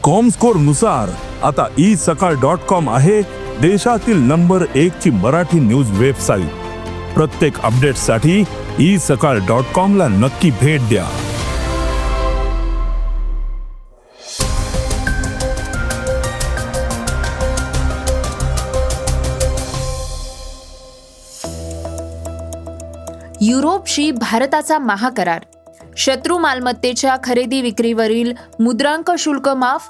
Comscore नुसार आता isakal.com आहे देशातील नंबर 1 ची मराठी न्यूज वेबसाईट. प्रत्येक अपडेटसाठी isakal.com ला नक्की भेट द्या. युरोपशी भारताचा महाकरार, शत्रू मालमत्तेच्या खरेदी विक्रीवरील मुद्रांक शुल्क माफ,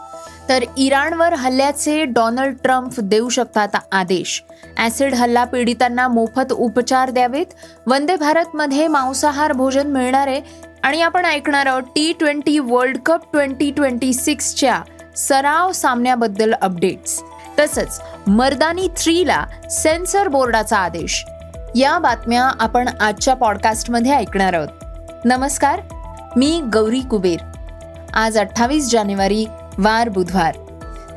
तर इराणवर हल्ल्याचे डोनाल्ड ट्रम्प देऊ शकतात आदेश. ॲसिड हल्ला पीडितांना मोफत उपचार द्यावेत, वंदे भारतमध्ये मांसाहार भोजन मिळणारे, आणि आपण ऐकणार T20 वर्ल्ड कप 2026च्या सराव सामन्याबद्दल अपडेट्स. तसंच मर्दानी 3ला सेन्सर बोर्डाचा आदेश. या बातम्या आपण आजच्या पॉडकास्टमध्ये ऐकणार आहोत. नमस्कार, मी गौरी कुबेर. आज 28 जानेवारी वार बुधवार.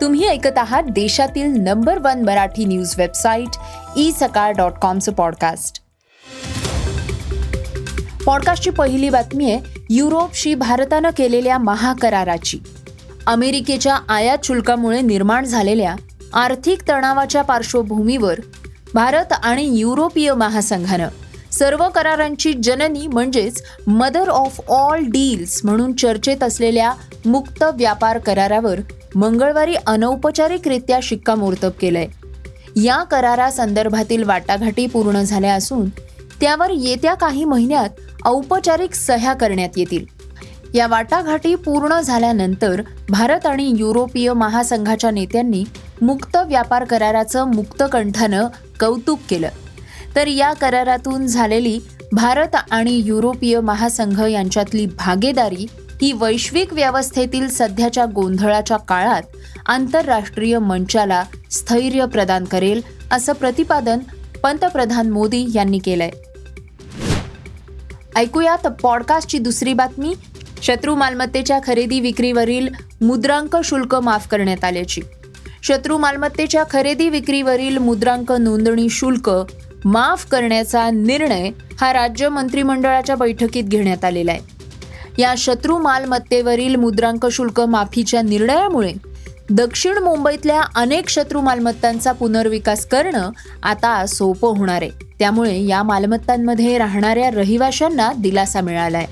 तुम्ही ऐकत आहात देशातील नंबर 1 मराठी न्यूज वेबसाईट isakal.comचं पॉडकास्ट. पॉडकास्टची पहिली बातमी आहे युरोपशी भारतानं केलेल्या महाकराराची. अमेरिकेच्या आयात शुल्कामुळे निर्माण झालेल्या आर्थिक तणावाच्या पार्श्वभूमीवर भारत आणि युरोपीय महासंघानं सर्व करारांची जननी म्हणजेच मदर ऑफ ऑल डील्स म्हणून चर्चेत असलेल्या मुक्त व्यापार करारावर मंगळवारी अनौपचारिकरित्या शिक्कामोर्तब केलंय. या करारासंदर्भातील वाटाघाटी पूर्ण झाल्या असून त्यावर येत्या काही महिन्यात औपचारिक सह्या करण्यात येतील. या वाटाघाटी पूर्ण झाल्यानंतर भारत आणि युरोपीय महासंघाच्या नेत्यांनी मुक्त व्यापार कराराचं मुक्तकंठानं कौतुक केलं. तर या करारातून झालेली भारत आणि युरोपीय महासंघ यांच्यातली भागीदारी ही वैश्विक व्यवस्थेतील सध्याच्या गोंधळाच्या काळात आंतरराष्ट्रीय मंचाला स्थैर्य प्रदान करेल, असं प्रतिपादन पंतप्रधान मोदी यांनी केलंय. ऐकूयात पॉडकास्टची दुसरी बातमी. शत्रू मालमत्तेच्या खरेदी विक्रीवरील मुद्रांक शुल्क माफ करण्यात आल्याची. शत्रू मालमत्तेच्या खरेदी विक्रीवरील मुद्रांक नोंदणी शुल्क माफ करण्याचा निर्णय हा राज्य मंत्रिमंडळाच्या बैठकीत घेण्यात आलेला आहे. या शत्रू मालमत्तेवरील मुद्रांक शुल्क माफीच्या निर्णयामुळे दक्षिण मुंबईतल्या अनेक शत्रू मालमत्तांचा पुनर्विकास करणं आता सोपं होणार आहे. त्यामुळे या मालमत्तांमध्ये राहणाऱ्या रहिवाशांना दिलासा मिळालाय.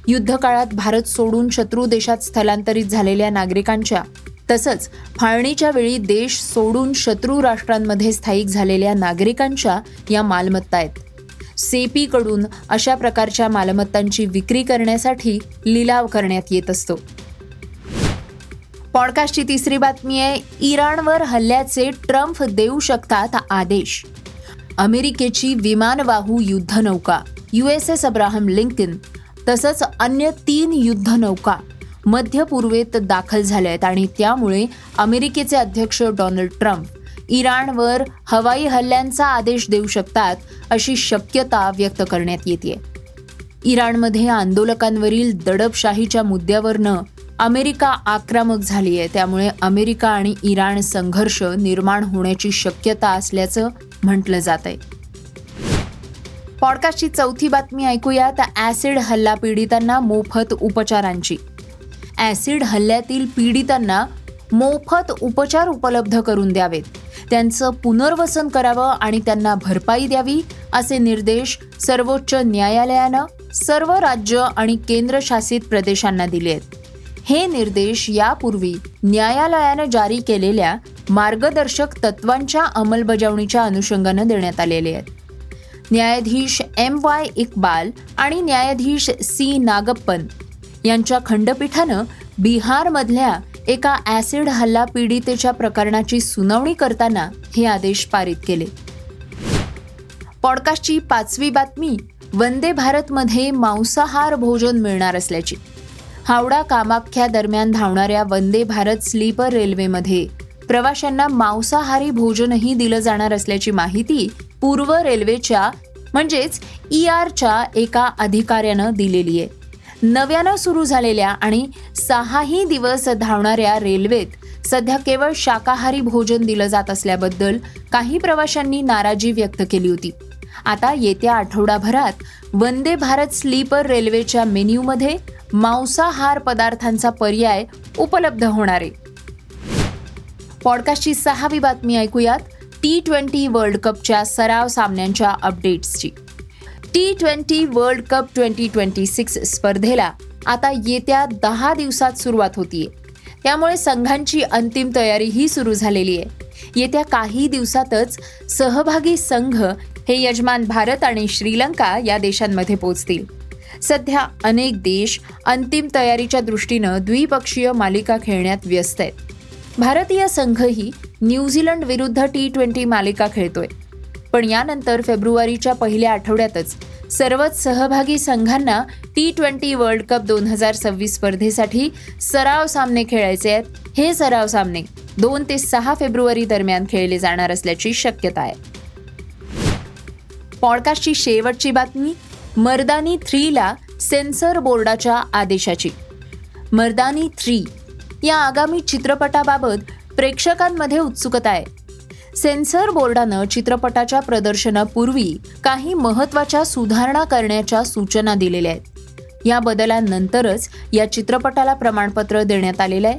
युद्धकाळात भारत सोडून शत्रू देशात स्थलांतरित झालेल्या नागरिकांच्या तसंच फाळणीच्या वेळी देश सोडून शत्रू राष्ट्रांमध्ये स्थायिक झालेल्या नागरिकांच्या या मालमत्ता आहेत. सेपीकडून अशा प्रकारच्या मालमत्तांची विक्री करण्यासाठी लिलाव करण्यात येत असतो. पॉडकास्टची तिसरी बातमी आहे इराणवर हल्ल्याचे ट्रम्प देऊ शकतात आदेश. अमेरिकेची विमानवाहू युद्धनौका USS अब्राहम लिंकन तसंच अन्य 3 युद्धनौका मध्य पूर्वेत दाखल झाल्या आहेत आणि त्यामुळे अमेरिकेचे अध्यक्ष डोनाल्ड ट्रम्प इराणवर हवाई हल्ल्यांचा आदेश देऊ शकतात अशी शक्यता व्यक्त करण्यात येते. इराणमध्ये आंदोलकांवरील दडपशाहीच्या मुद्द्यावरनं अमेरिका आक्रमक झाली आहे. त्यामुळे अमेरिका आणि इराण संघर्ष निर्माण होण्याची शक्यता असल्याचं म्हटलं जात आहे. पॉडकास्टची चौथी बातमी ऐकूयात ॲसिड हल्ला पीडितांना मोफत उपचारांची. ॲसिड हल्ल्यातील पीडितांना मोफत उपचार उपलब्ध करून द्यावेत, त्यांचं पुनर्वसन करावं आणि त्यांना भरपाई द्यावी असे निर्देश सर्वोच्च न्यायालयानं सर्व राज्य आणि केंद्रशासित प्रदेशांना दिले आहेत. हे निर्देश यापूर्वी न्यायालयानं जारी केलेल्या मार्गदर्शक तत्वांच्या अंमलबजावणीच्या अनुषंगानं देण्यात आलेले आहेत. न्यायाधीश MY इक्बाल आणि न्यायाधीश C नागप्पन यांच्या खंडपीठानं बिहारमधल्या एका ॲसिड हल्ला पीडितेच्या प्रकरणाची सुनावणी करताना हे आदेश पारित केले. पॉडकास्टची पाचवी बातमी वंदे भारतमध्ये मांसाहार भोजन मिळणार असल्याची. हावडा कामाख्या दरम्यान धावणाऱ्या वंदे भारत स्लीपर रेल्वेमध्ये प्रवाशांना मांसाहारी भोजनही दिलं जाणार असल्याची माहिती पूर्व रेल्वेच्या म्हणजेच ERच्या एका अधिकाऱ्यानं दिलेली आहे. नव्यानं सुरू झालेल्या आणि 6ही दिवस धावणाऱ्या रेल्वेत सध्या केवळ शाकाहारी भोजन दिलं जात असल्याबद्दल काही प्रवाशांनी नाराजी व्यक्त केली होती. आता येत्या आठवडाभरात वंदे भारत स्लीपर रेल्वेच्या मेन्यूमध्ये मांसाहार पदार्थांचा पर्याय उपलब्ध होणार आहे. पॉडकास्टची 6वी बातमी ऐकूयात T20 वर्ल्ड कपच्या सराव सामन्यांच्या अपडेट्सची. T20 वर्ल्ड कप 2026 स्पर्धेला आता येत्या 10 दिवसात सुरुवात होतीये. त्यामुळे संघांची अंतिम तयारीही सुरू झालेली आहे. येत्या काही दिवसातच सहभागी संघ हे यजमान भारत आणि श्रीलंका या देशांमध्ये पोहोचतील. सध्या अनेक देश अंतिम तयारीच्या दृष्टीनं द्विपक्षीय मालिका खेळण्यात व्यस्त आहेत. भारतीय संघही न्यूझीलंड विरुद्ध T20 मालिका खेळतोय. पण यानंतर फेब्रुवारीच्या पहिल्या आठवड्यातच सर्वच सहभागी संघांना T20 वर्ल्ड कप 2026 स्पर्धेसाठी सराव सामने खेळायचे आहेत. हे सराव सामने 2 ते 6 फेब्रुवारी दरम्यान खेळले जाणार असल्याची शक्यता आहे. पॉडकास्टची शेवटची बातमी मर्दानी 3ला सेन्सर बोर्डाच्या आदेशाची. मर्दानी 3 या आगामी चित्रपटाबाबत प्रेक्षकांमध्ये उत्सुकता आहे. सेन्सर बोर्डानं चित्रपटाच्या प्रदर्शनापूर्वी काही महत्त्वाच्या सुधारणा करण्याच्या सूचना दिलेल्या आहेत. या बदलांनंतरच या चित्रपटाला प्रमाणपत्र देण्यात आलेलं आहे.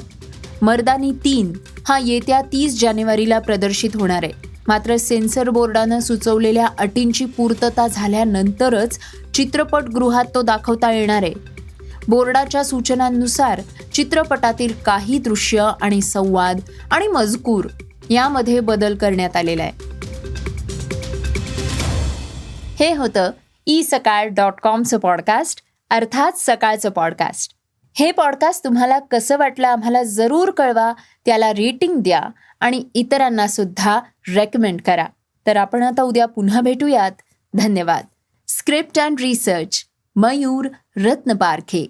मर्दानी 3 हा येत्या 30 जानेवारीला प्रदर्शित होणार आहे. मात्र सेन्सर बोर्डानं सुचवलेल्या अटींची पूर्तता झाल्यानंतरच चित्रपटगृहात तो दाखवता येणार आहे. बोर्डाच्या सूचनांनुसार चित्रपटातील काही दृश्य आणि संवाद आणि मजकूर यामध्ये बदल करण्यात आलेला आहे. हे होतं isakal.comचं पॉडकास्ट, अर्थात सकाळचं पॉडकास्ट. हे पॉडकास्ट तुम्हाला कसं वाटलं आम्हाला जरूर कळवा. त्याला रेटिंग द्या आणि इतरांना सुद्धा रेकमेंड करा. तर आपण आता उद्या पुन्हा भेटूयात. धन्यवाद. Script and research Mayur Ratnaparkhe.